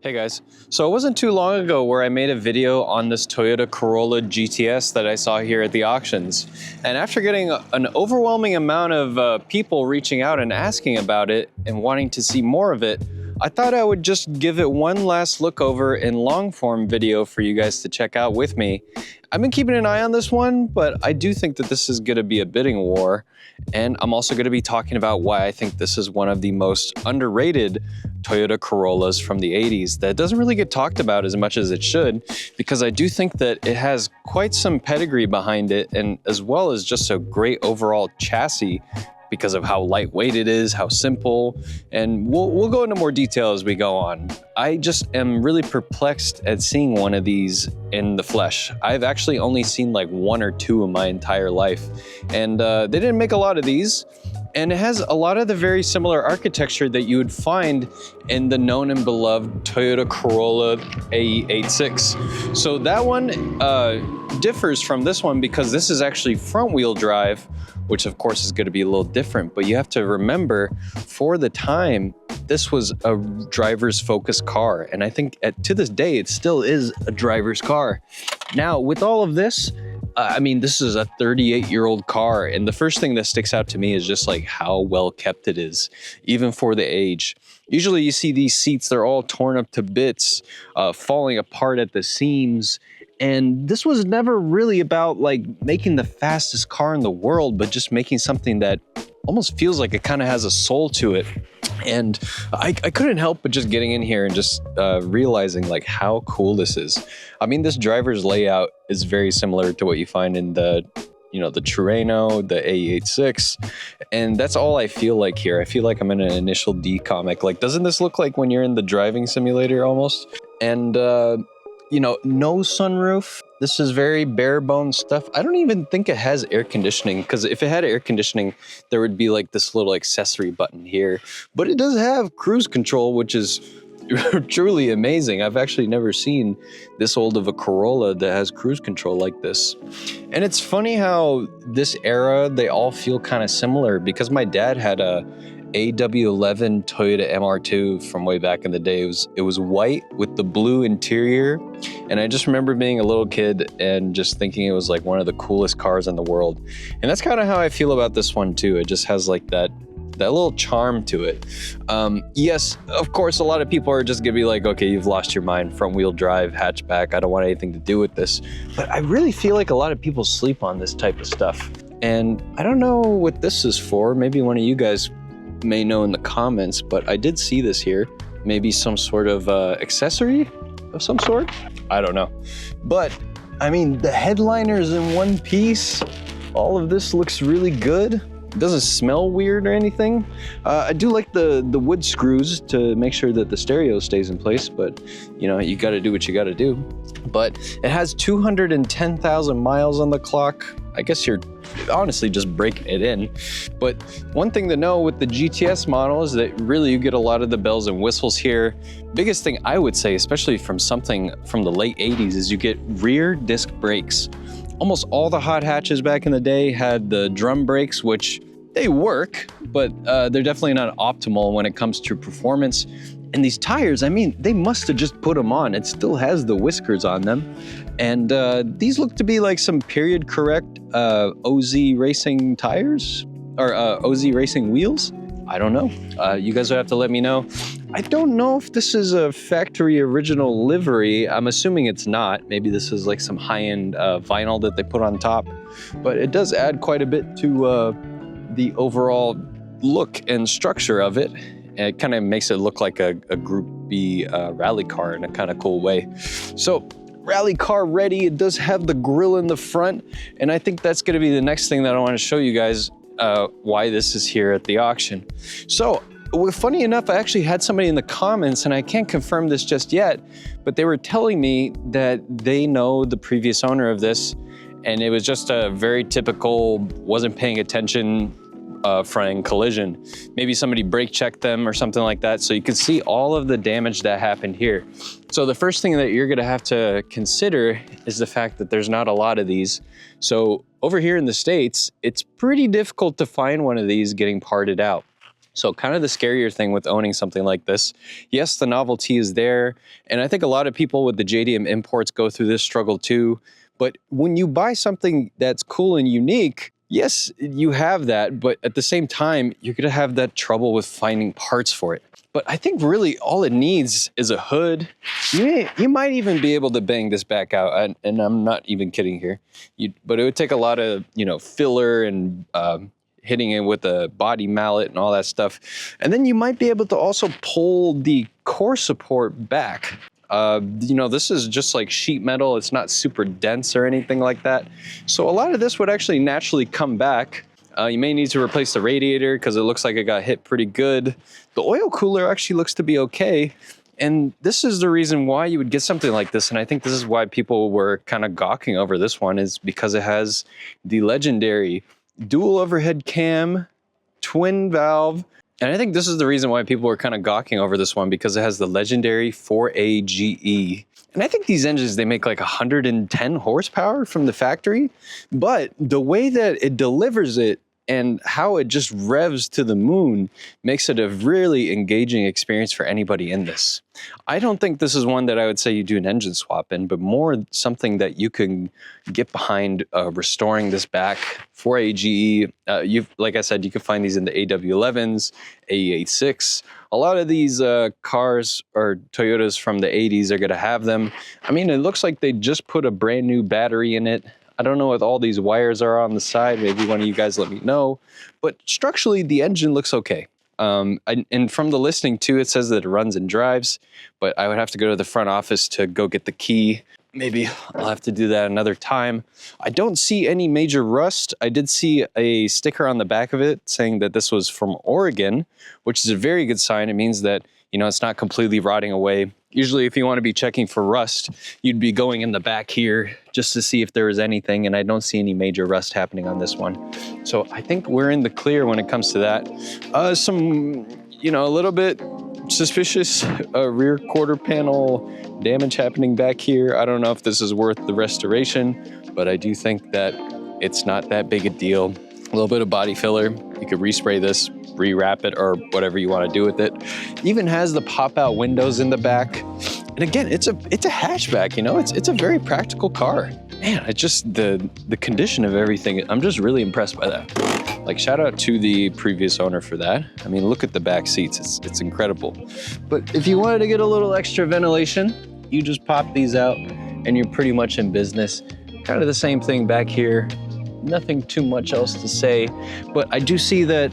Hey guys, so it wasn't too long ago where I made a video on this Toyota Corolla GTS that I saw here at the auctions. And after getting an overwhelming amount of people reaching out and asking about it and wanting to see more of it, I thought I would just give it one last look over in long form video for you guys to check out with me. I've been keeping an eye on this one, but I do think that this is going to be a bidding war. And I'm also going to be talking about why I think this is one of the most underrated Toyota Corollas from the 80s that doesn't really get talked about as much as it should, because I do think that it has quite some pedigree behind it, and as well as just a great overall chassis because of how lightweight it is, how simple, and we'll go into more detail as we go on. I just am really perplexed at seeing one of these in the flesh. I've actually only seen like one or two in my entire life, and they didn't make a lot of these. And it has a lot of the very similar architecture that you would find in the known and beloved Toyota Corolla AE86. So that one differs from this one because this is actually front wheel drive, which of course is going to be a little different. But you have to remember, for the time, this was a driver's focused car. And I think to this day, it still is a driver's car. Now, with all of this, I mean, this is a 38-year-old car, and the first thing that sticks out to me is just like how well kept it is, even for the age. Usually you see these seats, they're all torn up to bits, falling apart at the seams, and this was never really about like making the fastest car in the world, but just making something that almost feels like it kind of has a soul to it. And I couldn't help but just getting in here and just realizing like how cool this is. I mean, this driver's layout is very similar to what you find in the Terreno, the AE86, and that's all I feel like here. I feel like I'm in an initial D comic. Like, doesn't this look like when you're in the driving simulator almost? And no sunroof. This is very bare bones stuff. I don't even think it has air conditioning, because if it had air conditioning, there would be like this little accessory button here. But it does have cruise control, which is truly amazing. I've actually never seen this old of a Corolla that has cruise control like this. And it's funny how this era, they all feel kind of similar, because my dad had a AW11 Toyota MR2 from way back in the day. It was white with the blue interior, and I just remember being a little kid and just thinking it was like one of the coolest cars in the world. And that's kind of how I feel about this one too. It just has like that little charm to it. Yes, of course, a lot of people are just gonna be like, okay, you've lost your mind, front wheel drive, hatchback, I don't want anything to do with this. But I really feel like a lot of people sleep on this type of stuff. And I don't know what this is for. Maybe one of you guys may know in the comments, but I did see this here. Maybe some sort of accessory of some sort? I don't know. But I mean, the headliner's in one piece. All of this looks really good. It doesn't smell weird or anything. I do like the wood screws to make sure that the stereo stays in place, but you gotta do what you gotta do. But it has 210,000 miles on the clock. I guess you're honestly just breaking it in. But one thing to know with the GTS model is that really you get a lot of the bells and whistles here. Biggest thing I would say, especially from something from the late 80s, is you get rear disc brakes. Almost all the hot hatches back in the day had the drum brakes, which they work, but they're definitely not optimal when it comes to performance. And these tires, I mean, they must have just put them on. It still has the whiskers on them. And these look to be like some period correct OZ Racing tires, or OZ Racing wheels. I don't know. You guys will have to let me know. I don't know if this is a factory original livery. I'm assuming it's not. Maybe this is like some high-end vinyl that they put on top. But it does add quite a bit to the overall look and structure of it. And it kind of makes it look like a Group B rally car in a kind of cool way. So, rally car ready. It does have the grille in the front. And I think that's going to be the next thing that I want to show you guys why this is here at the auction. So, funny enough, I actually had somebody in the comments, and I can't confirm this just yet, but they were telling me that they know the previous owner of this, and it was just a very typical, wasn't paying attention front-end collision. Maybe somebody brake checked them or something like that. So you can see all of the damage that happened here. So the first thing that you're gonna have to consider is the fact that there's not a lot of these. So over here in the States, it's pretty difficult to find one of these getting parted out. So kind of the scarier thing with owning something like this, yes, the novelty is there. And I think a lot of people with the JDM imports go through this struggle too. But when you buy something that's cool and unique, yes, you have that. But at the same time, you're going to have that trouble with finding parts for it. But I think really all it needs is a hood. You might even be able to bang this back out. And I'm not even kidding here. But it would take a lot of, filler and hitting it with a body mallet and all that stuff. And then you might be able to also pull the core support back. This is just like sheet metal. It's not super dense or anything like that. So a lot of this would actually naturally come back. You may need to replace the radiator because it looks like it got hit pretty good. The oil cooler actually looks to be okay. And this is the reason why you would get something like this. And I think this is why people were kind of gawking over this one, is because it has the legendary dual overhead cam, twin valve. And I think this is the reason why people were kind of gawking over this one, because it has the legendary 4AGE. And I think these engines, they make like 110 horsepower from the factory, but the way that it delivers it and how it just revs to the moon makes it a really engaging experience for anybody in this. I don't think this is one that I would say you do an engine swap in, but more something that you can get behind restoring this back. 4AGE, like I said, you can find these in the AW11s, AE86. A lot of these cars or Toyotas from the 80s are gonna have them. I mean, it looks like they just put a brand new battery in it. I don't know what all these wires are on the side. Maybe one of you guys let me know. But structurally, the engine looks okay. And from the listing too, it says that it runs and drives, but I would have to go to the front office to go get the key. Maybe I'll have to do that another time. I don't see any major rust. I did see a sticker on the back of it saying that this was from Oregon, which is a very good sign. It means that, it's not completely rotting away. Usually if you want to be checking for rust, you'd be going in the back here just to see if there is anything, and I don't see any major rust happening on this one. So I think we're in the clear when it comes to that. Some, a little bit suspicious rear quarter panel damage happening back here. I don't know if this is worth the restoration, but I do think that it's not that big a deal. A little bit of body filler. You could respray this, rewrap it, or whatever you want to do with it. Even has the pop-out windows in the back. And again, it's a hatchback, it's a very practical car. Man, it's just the condition of everything. I'm just really impressed by that. Like, shout out to the previous owner for that. I mean, look at the back seats, it's incredible. But if you wanted to get a little extra ventilation, you just pop these out and you're pretty much in business. Kind of the same thing back here. Nothing too much else to say, but I do see that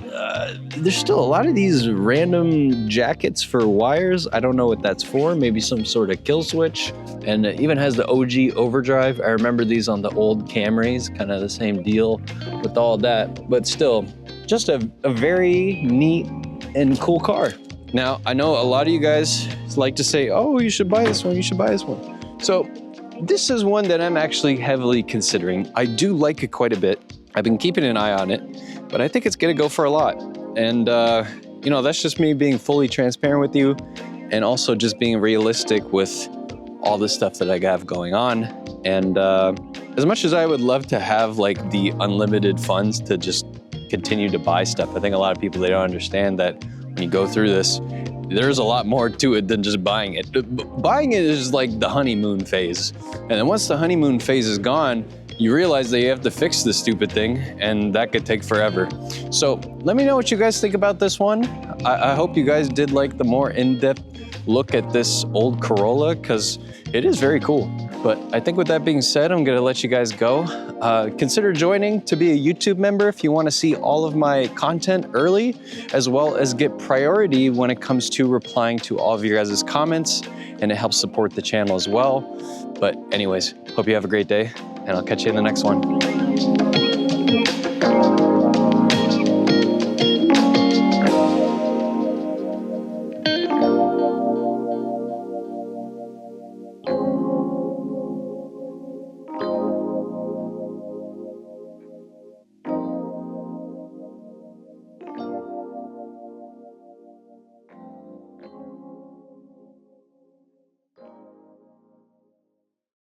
there's still a lot of these random jackets for wires. I don't know what that's for, maybe some sort of kill switch. And it even has the OG overdrive. I remember these on the old Camrys, kind of the same deal with all that, but still just a very neat and cool car. Now, I know a lot of you guys like to say, oh, you should buy this one, you should buy this one. So this is one that I'm actually heavily considering. I do like it quite a bit. I've been keeping an eye on it, but I think it's gonna go for a lot. And that's just me being fully transparent with you, and also just being realistic with all the stuff that I have going on. And as much as I would love to have like the unlimited funds to just continue to buy stuff, I think a lot of people, they don't understand that when you go through this, there's a lot more to it than just buying it. Buying it is like the honeymoon phase. And then once the honeymoon phase is gone, you realize that you have to fix this stupid thing, and that could take forever. So let me know what you guys think about this one. I hope you guys did like the more in-depth look at this old Corolla, because it is very cool. But I think with that being said, I'm gonna let you guys go. Consider joining to be a YouTube member if you wanna see all of my content early, as well as get priority when it comes to replying to all of your guys' comments, and it helps support the channel as well. But anyways, hope you have a great day, and I'll catch you in the next one.